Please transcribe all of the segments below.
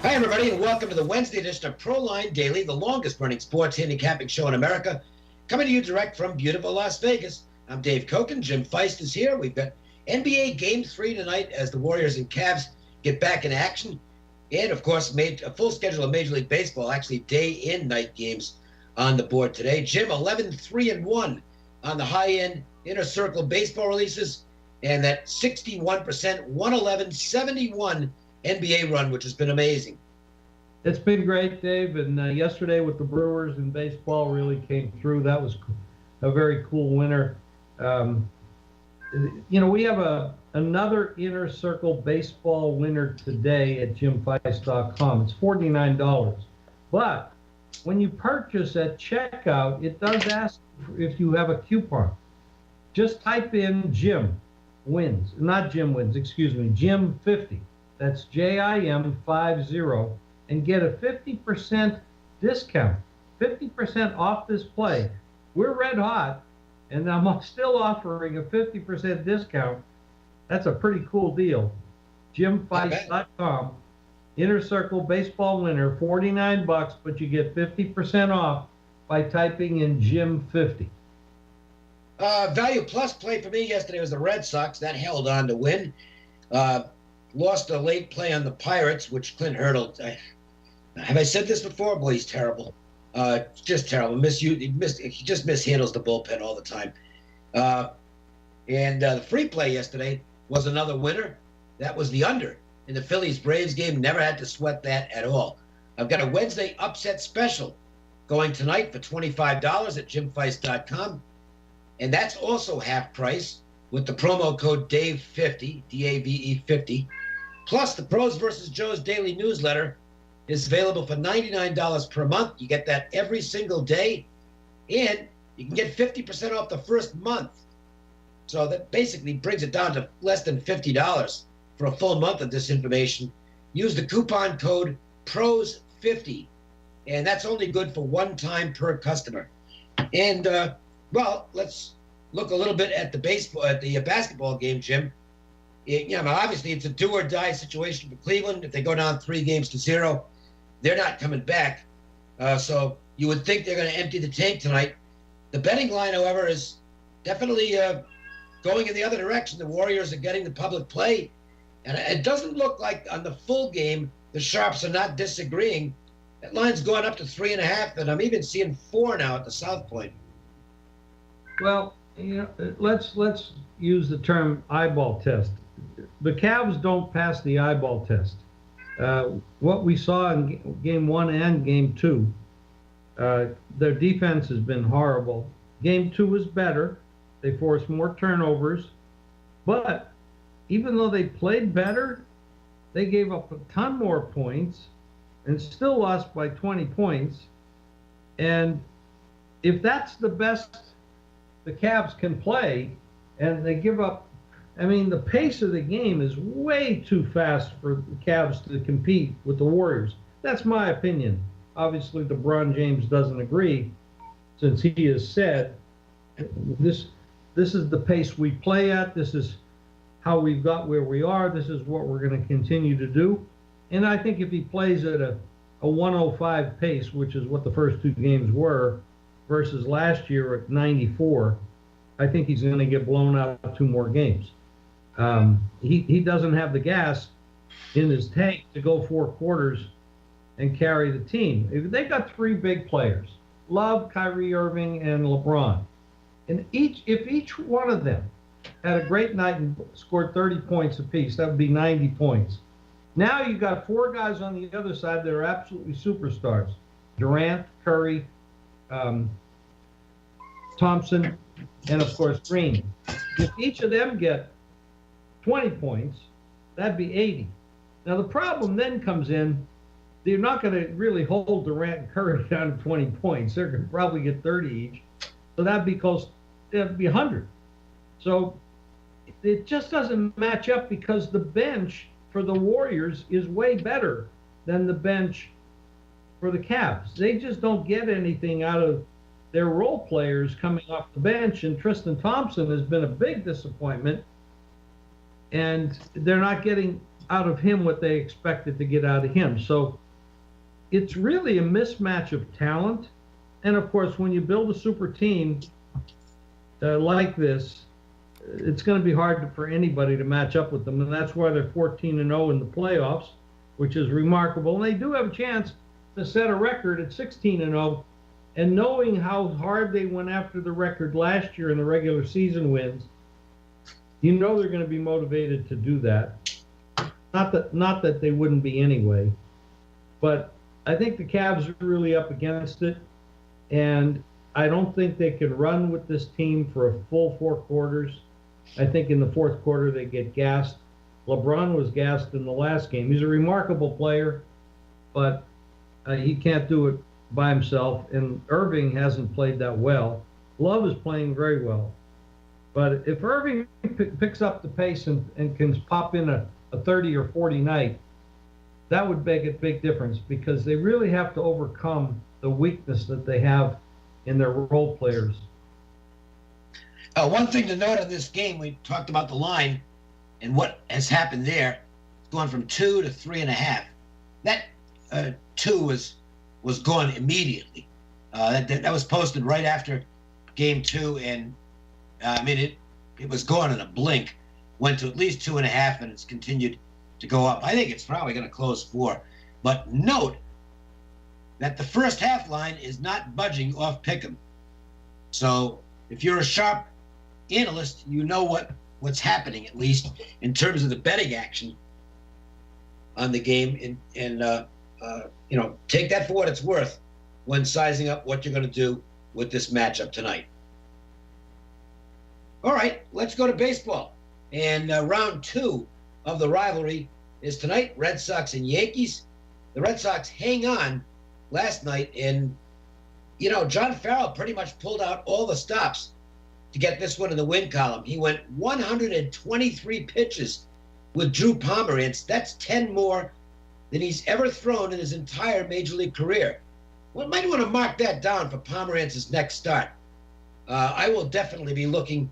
Hi, everybody, and welcome to the Wednesday edition of Proline Daily, the longest-running sports handicapping show in America, coming to you direct from beautiful Las Vegas. I'm Dave Cokin. Jim Feist is here. We've got NBA Game 3 tonight as the Warriors and Cavs get back in action. And, of course, made a full schedule of Major League Baseball, actually day and night games on the board today. Jim, 11-3-1 on the high-end inner circle baseball releases, and that 61%, 111-71 NBA run, which has been amazing. It's been great, Dave, and yesterday with the Brewers and baseball really came through. That was a very cool winner. We have another inner circle baseball winner today at jimfeist.com. It's $49. But when you purchase at checkout, it does ask if you have a coupon. Just type in Jim wins, not Jim wins, excuse me, Jim 50. That's JIM 50, and get a 50% discount, 50% off this play. We're red hot, and I'm still offering a 50% discount. That's a pretty cool deal. JimFeist.com, Inner Circle Baseball winner, $49, but you get 50% off by typing in Jim 50. Value plus play for me yesterday was the Red Sox. That held on to win. Lost a late play on the Pirates, which Clint Hurdle. Have I said this before? Boy, he's terrible. Just terrible. He just mishandles the bullpen all the time. And the free play yesterday was another winner. That was the under in the Phillies-Braves game. Never had to sweat that at all. I've got a Wednesday upset special going tonight for $25 at jimfeist.com. And that's also half price with the promo code DAVE50, D-A-V-E 50. Plus, the Pros vs. Joe's daily newsletter is available for $99 per month. You get that every single day, and you can get 50% off the first month. So that basically brings it down to less than $50 for a full month of this information. Use the coupon code PROS50, and that's only good for one time per customer. And, let's look a little bit at the basketball game, Jim. Obviously it's a do-or-die situation for Cleveland. If they go down 3-0, they're not coming back. So you would think they're going to empty the tank tonight. The betting line, however, is definitely going in the other direction. The Warriors are getting the public play. And it doesn't look like on the full game the sharps are not disagreeing. That line's gone up to 3.5, and I'm even seeing 4 now at the South Point. Well, let's use the term eyeball test. The Cavs don't pass the eyeball test. What we saw in Game 1 and Game 2, their defense has been horrible. Game 2 was better. They forced more turnovers. But even though they played better, they gave up a ton more points and still lost by 20 points. And if that's the best the Cavs can play, and they give up, the pace of the game is way too fast for the Cavs to compete with the Warriors. That's my opinion. Obviously, LeBron James doesn't agree, since he has said, this is the pace we play at, this is how we've got where we are, this is what we're going to continue to do. And I think if he plays at a 105 pace, which is what the first 2 games were, versus last year at 94, I think he's going to get blown out 2 more games. He doesn't have the gas in his tank to go 4 quarters and carry the team. They've got 3 big players, Love, Kyrie Irving, and LeBron. And if each one of them had a great night and scored 30 points apiece, that would be 90 points. Now you've got 4 guys on the other side that are absolutely superstars. Durant, Curry, Thompson, and of course Green. If each of them get 20 points, that'd be 80. Now the problem then comes in, they're not going to really hold Durant and Curry down to 20 points. They're going to probably get 30 each. So that'd be 100. So it just doesn't match up, because the bench for the Warriors is way better than the bench for the Cavs. They just don't get anything out of their role players coming off the bench, and Tristan Thompson has been a big disappointment, and they're not getting out of him what they expected to get out of him. So it's really a mismatch of talent. And of course, when you build a super team like this, it's going to be hard for anybody to match up with them. And that's why they're 14-0 in the playoffs, which is remarkable. And they do have a chance to set a record at 16-0. And knowing how hard they went after the record last year in the regular season wins, you know they're going to be motivated to do that. Not that they wouldn't be anyway, but I think the Cavs are really up against it, and I don't think they can run with this team for a full 4 quarters. I think in the 4th quarter they get gassed. LeBron was gassed in the last game. He's a remarkable player, but he can't do it by himself, and Irving hasn't played that well. Love is playing very well. But if Irving picks up the pace and can pop in a 30 or 40 night, that would make a big difference, because they really have to overcome the weakness that they have in their role players. One thing to note on this game, we talked about the line and what has happened there. It's gone from 2 to 3.5. That 2 was gone immediately. That was posted right after game 2, and I mean it was gone in a blink. Went to at least 2.5, and it's continued to go up. I think it's probably going to close 4. But note that the first half line is not budging off Pick'em. So if you're a sharp analyst, you know what's happening, at least in terms of the betting action on the game, and take that for what it's worth when sizing up what you're going to do with this matchup tonight. All right, let's go to baseball. And round 2 of the rivalry is tonight, Red Sox and Yankees. The Red Sox hang on last night, and, John Farrell pretty much pulled out all the stops to get this one in the win column. He went 123 pitches with Drew Pomeranz. That's 10 more than he's ever thrown in his entire Major League career. Well, might want to mark that down for Pomeranz's next start. I will definitely be looking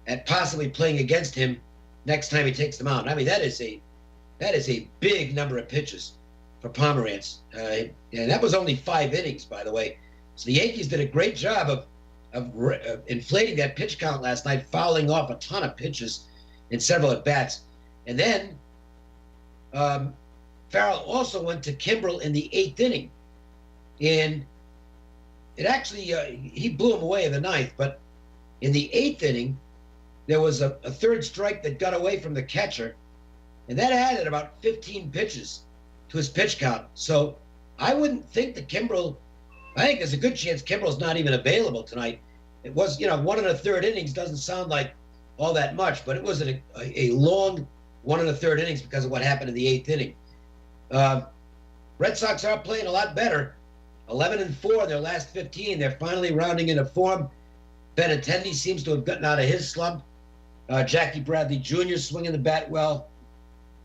at possibly playing against him next time he takes the mound. I mean, that is a big number of pitches for Pomeranz. And that was only 5 innings, by the way. So the Yankees did a great job of inflating that pitch count last night, fouling off a ton of pitches in several at-bats. And then Farrell also went to Kimbrel in the 8th inning. And it actually, he blew him away in the 9th, but in the 8th inning, there was a third strike that got away from the catcher, and that added about 15 pitches to his pitch count. So I wouldn't think that I think there's a good chance Kimbrel's not even available tonight. It was, 1 1/3 innings doesn't sound like all that much, but it was a long 1 1/3 innings because of what happened in the 8th inning. Red Sox are playing a lot better. 11-4 in their last 15. They're finally rounding into form. Benintendi seems to have gotten out of his slump. Jackie Bradley Jr. swinging the bat well.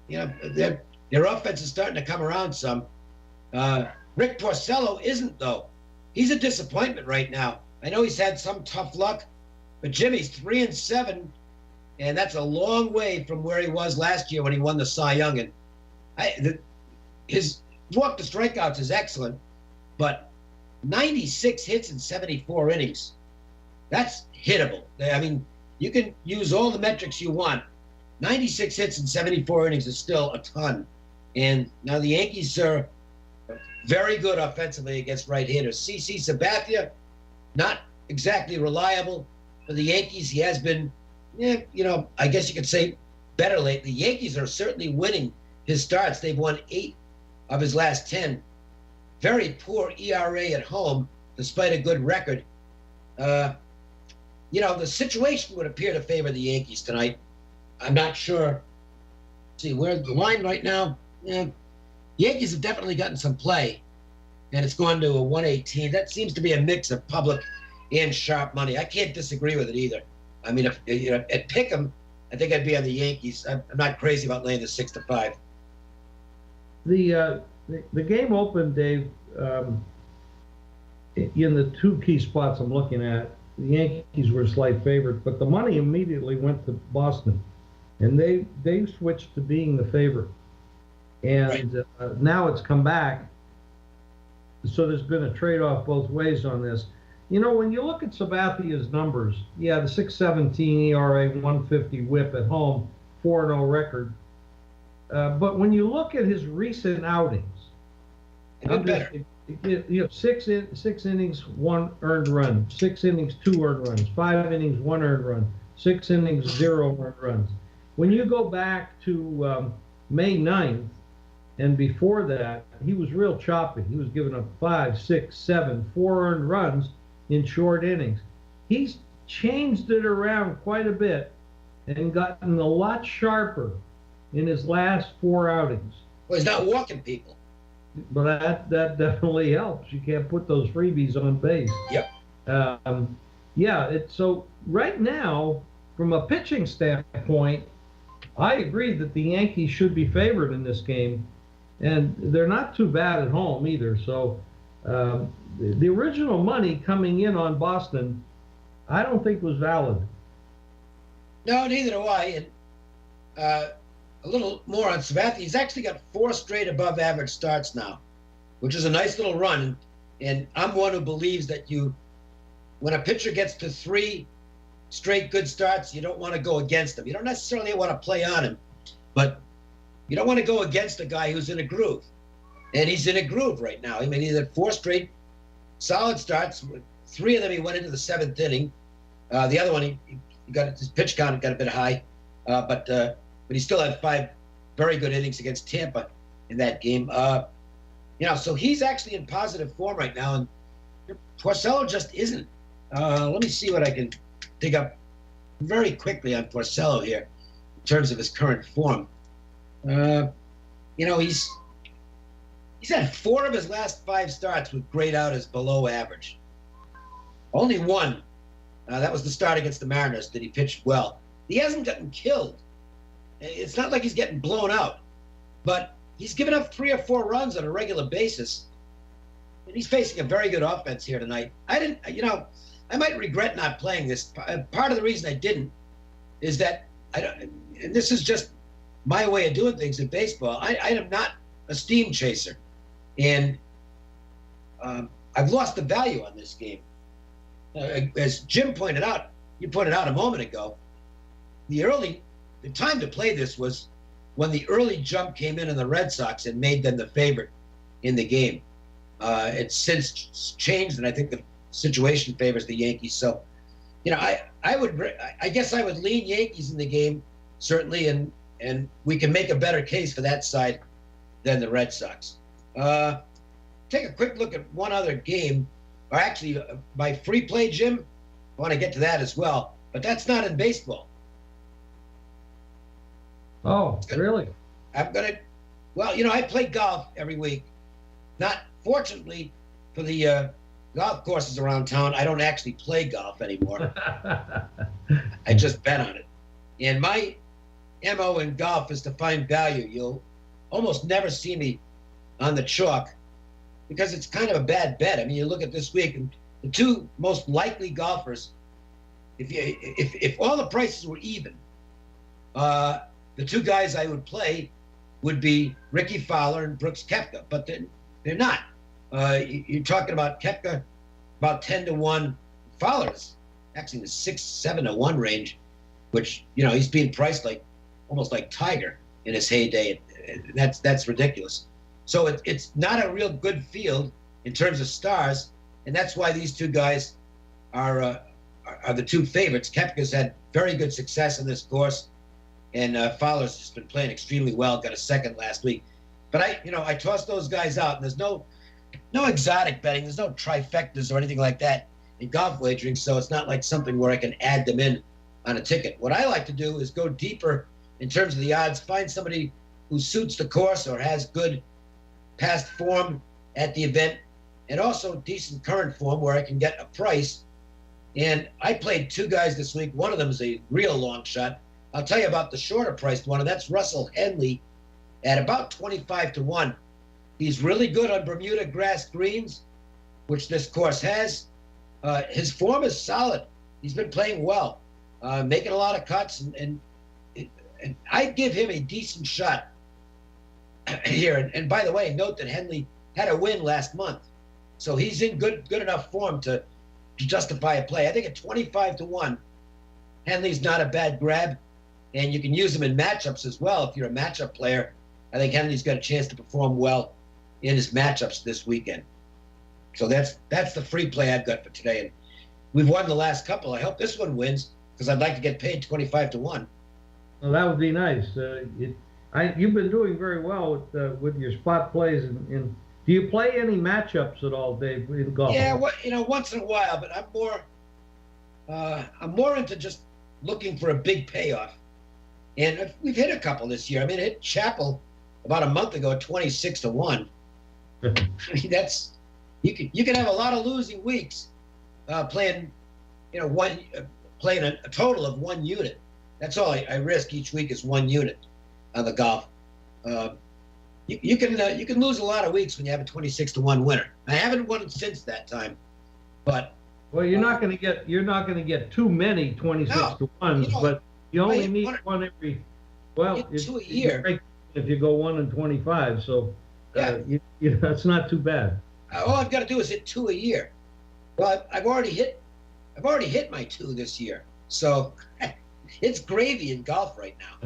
Their offense is starting to come around some. Rick Porcello isn't, though. He's a disappointment right now. I know he's had some tough luck, but Jimmy's 3-7, and that's a long way from where he was last year when he won the Cy Young. And his walk to strikeouts is excellent, but 96 hits in 74 innings, that's hittable. I mean, you can use all the metrics you want. 96 hits in 74 innings is still a ton. And now the Yankees are very good offensively against right-handers. CC Sabathia, not exactly reliable for the Yankees. He has been, I guess you could say better lately. The Yankees are certainly winning his starts. They've won 8 of his last 10. Very poor ERA at home, despite a good record. The situation would appear to favor the Yankees tonight. I'm not sure. See, where's the line right now? Yankees have definitely gotten some play, and it's gone to a 118. That seems to be a mix of public and sharp money. I can't disagree with it either. I mean, if at Pick'em, I think I'd be on the Yankees. I'm not crazy about laying the 6-5. The game opened, Dave, in the 2 key spots I'm looking at. The Yankees were a slight favorite, but the money immediately went to Boston. and they've switched to being the favorite, and now it's come back. So there's been a trade-off both ways on this. You know, when you look at Sabathia's numbers, yeah, the 6.17 ERA, 150 WHIP at home, 4-0 record. But when you look at his recent outings, you know, six innings, 1 earned run, 6 innings, 2 earned runs, 5 innings, 1 earned run, 6 innings, 0 earned runs. When you go back to May 9th, and before that, he was real choppy. He was giving up 5, 6, 7, 4 earned runs in short innings. He's changed it around quite a bit and gotten a lot sharper in his last 4 outings. Well, he's not walking people. But that definitely helps. You can't put those freebies on base. Yep. Yeah. So right now, from a pitching standpoint, I agree that the Yankees should be favored in this game, and they're not too bad at home either. So the original money coming in on Boston, I don't think was valid. No, neither do I. And a little more on Sabathia. He's actually got 4 straight above average starts now, which is a nice little run. And I'm one who believes that when a pitcher gets to 3 straight good starts, you don't want to go against him. You don't necessarily want to play on him, but you don't want to go against a guy who's in a groove. And he's in a groove right now. I mean, he had 4 straight solid starts. 3 of them he went into the 7th inning. The other one, he got his pitch count got a bit high, but he still had 5 very good innings against Tampa in that game. You know, so he's actually in positive form right now, and Porcello just isn't. Let me see what I can dig up very quickly on Porcello here in terms of his current form. You know, he's had 4 of his last 5 starts with grade out as below average. Only 1, that was the start against the Mariners, that he pitched well. He hasn't gotten killed. It's not like he's getting blown out, but he's given up 3 or 4 runs on a regular basis, and he's facing a very good offense here tonight. I might regret not playing this. Part of the reason I didn't is that and this is just my way of doing things in baseball. I am not a steam chaser, and I've lost the value on this game. As Jim pointed out, you pointed out a moment ago, the time to play this was when the early jump came in the Red Sox and made them the favorite in the game. It's since changed, and I think the situation favors the Yankees. So, you know, I guess I would lean Yankees in the game, certainly, and we can make a better case for that side than the Red Sox. Take a quick look at one other game, or actually my free play, Jim. I want to get to that as well, but that's not in baseball. Oh, really? Well, you know, I play golf every week. Not fortunately for the golf courses around town, I don't actually play golf anymore. I just bet on it. And my MO in golf is to find value. You'll almost never see me on the chalk because it's kind of a bad bet. I mean, you look at this week, and the 2 most likely golfers, if all the prices were even, the 2 guys I would play would be Ricky Fowler and Brooks Koepka, but they're not. You're talking about Koepka about 10-1. Fowler's actually in the 6-7-1 range, which, you know, he's being priced almost like Tiger in his heyday. That's ridiculous. So it's not a real good field in terms of stars, and that's why these 2 guys are the 2 favorites. Koepka's had very good success in this course, and Fowler's just been playing extremely well. Got a 2nd last week, but I tossed those guys out, and there's no exotic betting. There's no trifectas or anything like that in golf wagering, so it's not like something where I can add them in on a ticket. What I like to do is go deeper in terms of the odds, find somebody who suits the course or has good past form at the event, and also decent current form where I can get a price. And I played 2 guys this week. One of them is a real long shot. I'll tell you about the shorter priced one, and that's Russell Henley at about 25-1. He's really good on Bermuda grass greens, which this course has. His form is solid. He's been playing well, making a lot of cuts, and and I'd give him a decent shot here. And by the way, note that Henley had a win last month, so he's in good enough form to justify a play. I think at 25-1, Henley's not a bad grab, and you can use him in matchups as well. If you're a matchup player, I think Henley's got a chance to perform well in his matchups this weekend. So that's the free play I've got for today. And we've won the last couple. I hope this one wins because I'd like to get paid 25-1. Well, that would be nice. You've been doing very well with your spot plays. Do you play any matchups at all, Dave, in golf? Yeah, once in a while, but I'm more into just looking for a big payoff. And we've hit a couple this year. I mean, I hit Chapel about a month ago at 26-1. I mean, that's you can have a lot of losing weeks playing, playing a total of 1 unit. That's all I risk each week is 1 unit on the golf. You can lose a lot of weeks when you have a 26-1 winner. I haven't won since that time, but well, you're not going to get too many 26-1s, but you only need one every. Well, two a year. If you go 1 and 25, so yeah. It's not too bad. All I've got to do is hit 2 a year. Well, I've already hit my 2 this year, so it's gravy in golf right now.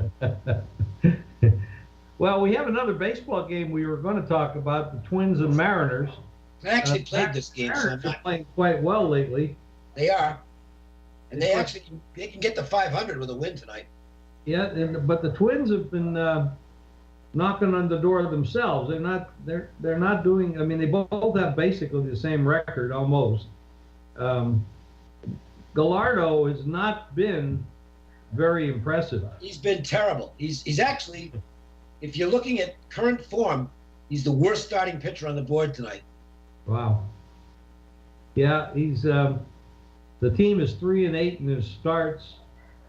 Well, we have another baseball game we were going to talk about, the Twins and Mariners. I actually played this game. Mariners are playing quite well lately. They are, and they can get to 500 with a win tonight. Yeah, but the Twins have been knocking on the door themselves. They're not doing. I mean, they both have basically the same record almost. Gallardo has not been very impressive. He's been terrible. He's actually, if you're looking at current form, he's the worst starting pitcher on the board tonight. Wow. Yeah, he's the team is 3-8 in his starts.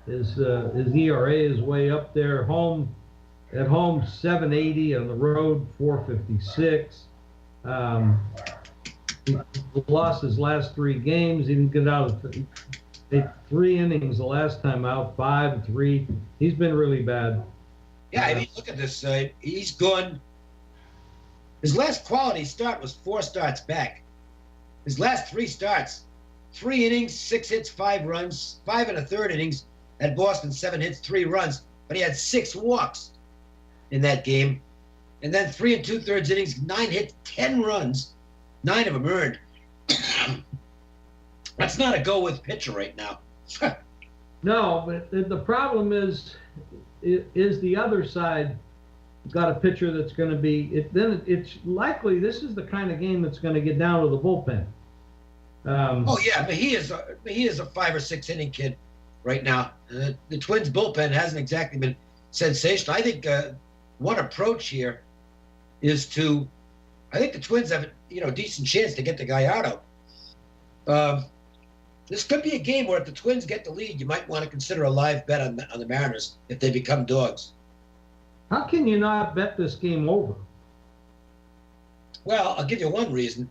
His ERA is way up there. At home 780, on the road 456. He lost his last 3 games. He didn't get out of 3 innings the last time out, 5-3. He's been really bad. Yeah, I mean, look at this. He's gone. His last quality start was 4 starts back. His last 3 starts, 3 innings, 6 hits, 5 runs, 5 1/3 innings at Boston, 7 hits, 3 runs, but he had 6 walks in that game. And then 3 2/3 innings, 9 hits, 10 runs, 9 of them earned. That's not a go-with pitcher right now. No, but the problem is the other side got a pitcher that's going to be. It's likely this is the kind of game that's going to get down to the bullpen. Oh yeah, but he is a 5 or 6 inning kid right now. The Twins bullpen hasn't exactly been sensational. I think one approach here is to. I think the Twins have a decent chance to get the Gallardo. This could be a game where if the Twins get the lead, you might want to consider a live bet on the Mariners if they become dogs. How can you not bet this game over? Well, I'll give you one reason.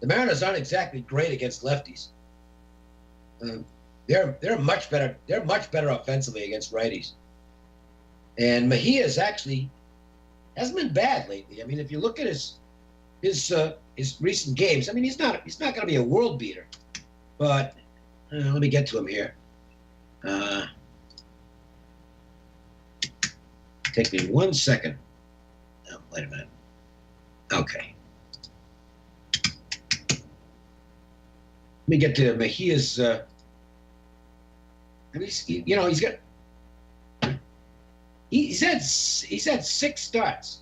The Mariners aren't exactly great against lefties. They're much better. They're much better offensively against righties. And Mejia's actually hasn't been bad lately. I mean, if you look at his recent games, I mean, he's not going to be a world beater. But let me get to him here. Take me 1 second. Oh, wait a minute. Okay. Let me get to Mejia's. I mean, he's had 6 starts.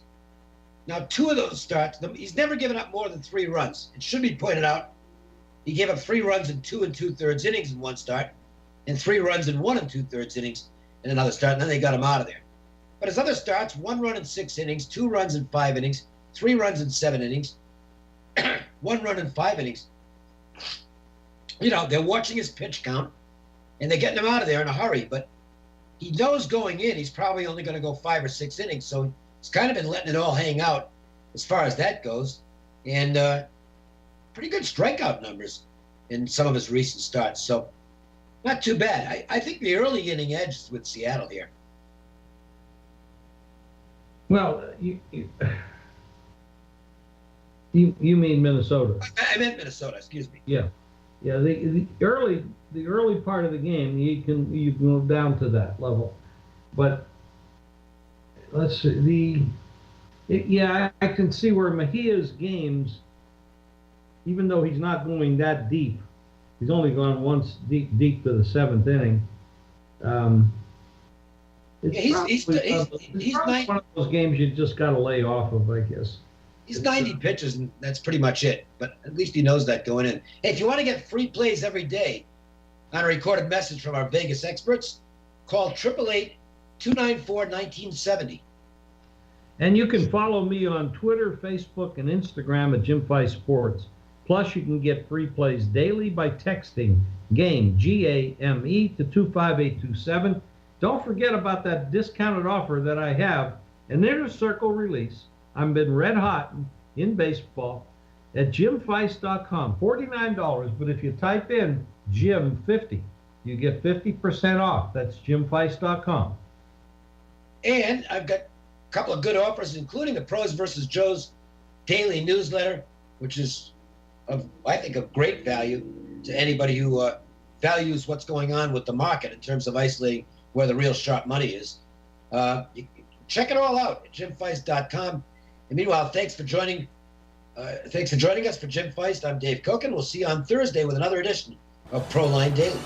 Now, 2 of those starts, he's never given up more than 3 runs. It should be pointed out, he gave up 3 runs in 2 2/3 innings in one start, and 3 runs in 1 2/3 innings in another start, and then they got him out of there. But his other starts, 1 run in 6 innings, 2 runs in 5 innings, 3 runs in 7 innings, 1 run in 5 innings. They're watching his pitch count, and they're getting him out of there in a hurry. But he knows going in, he's probably only going to go 5 or 6 innings. So he's kind of been letting it all hang out as far as that goes. And pretty good strikeout numbers in some of his recent starts. So not too bad. I think the early inning edge is with Seattle here. Well, you mean Minnesota? I meant Minnesota. Excuse me. Yeah, yeah. The early part of the game, you can go down to that level, but let's see I can see where Mejia's games, even though he's not going that deep, he's only gone once deep to the seventh inning. He's probably one of those games you just got to lay off of, I guess. He's 90 pitches, and that's pretty much it. But at least he knows that going in. Hey, if you want to get free plays every day on a recorded message from our Vegas experts, call 888-294-1970. And you can follow me on Twitter, Facebook, and Instagram at Jim Feist Sports. Plus, you can get free plays daily by texting GAME, G-A-M-E, to 25827. Don't forget about that discounted offer that I have, an Inner Circle release. I've been red hot in baseball at jimfeist.com, $49. But if you type in Jim50, you get 50% off. That's jimfeist.com. And I've got a couple of good offers, including the Pros versus Joe's daily newsletter, which is, I think, of great value to anybody who values what's going on with the market in terms of isolating where the real sharp money is. Check it all out at jimfeist.com. And meanwhile, thanks for joining us for Jim Feist. I'm Dave Cokin. We'll see you on Thursday with another edition of Proline Daily.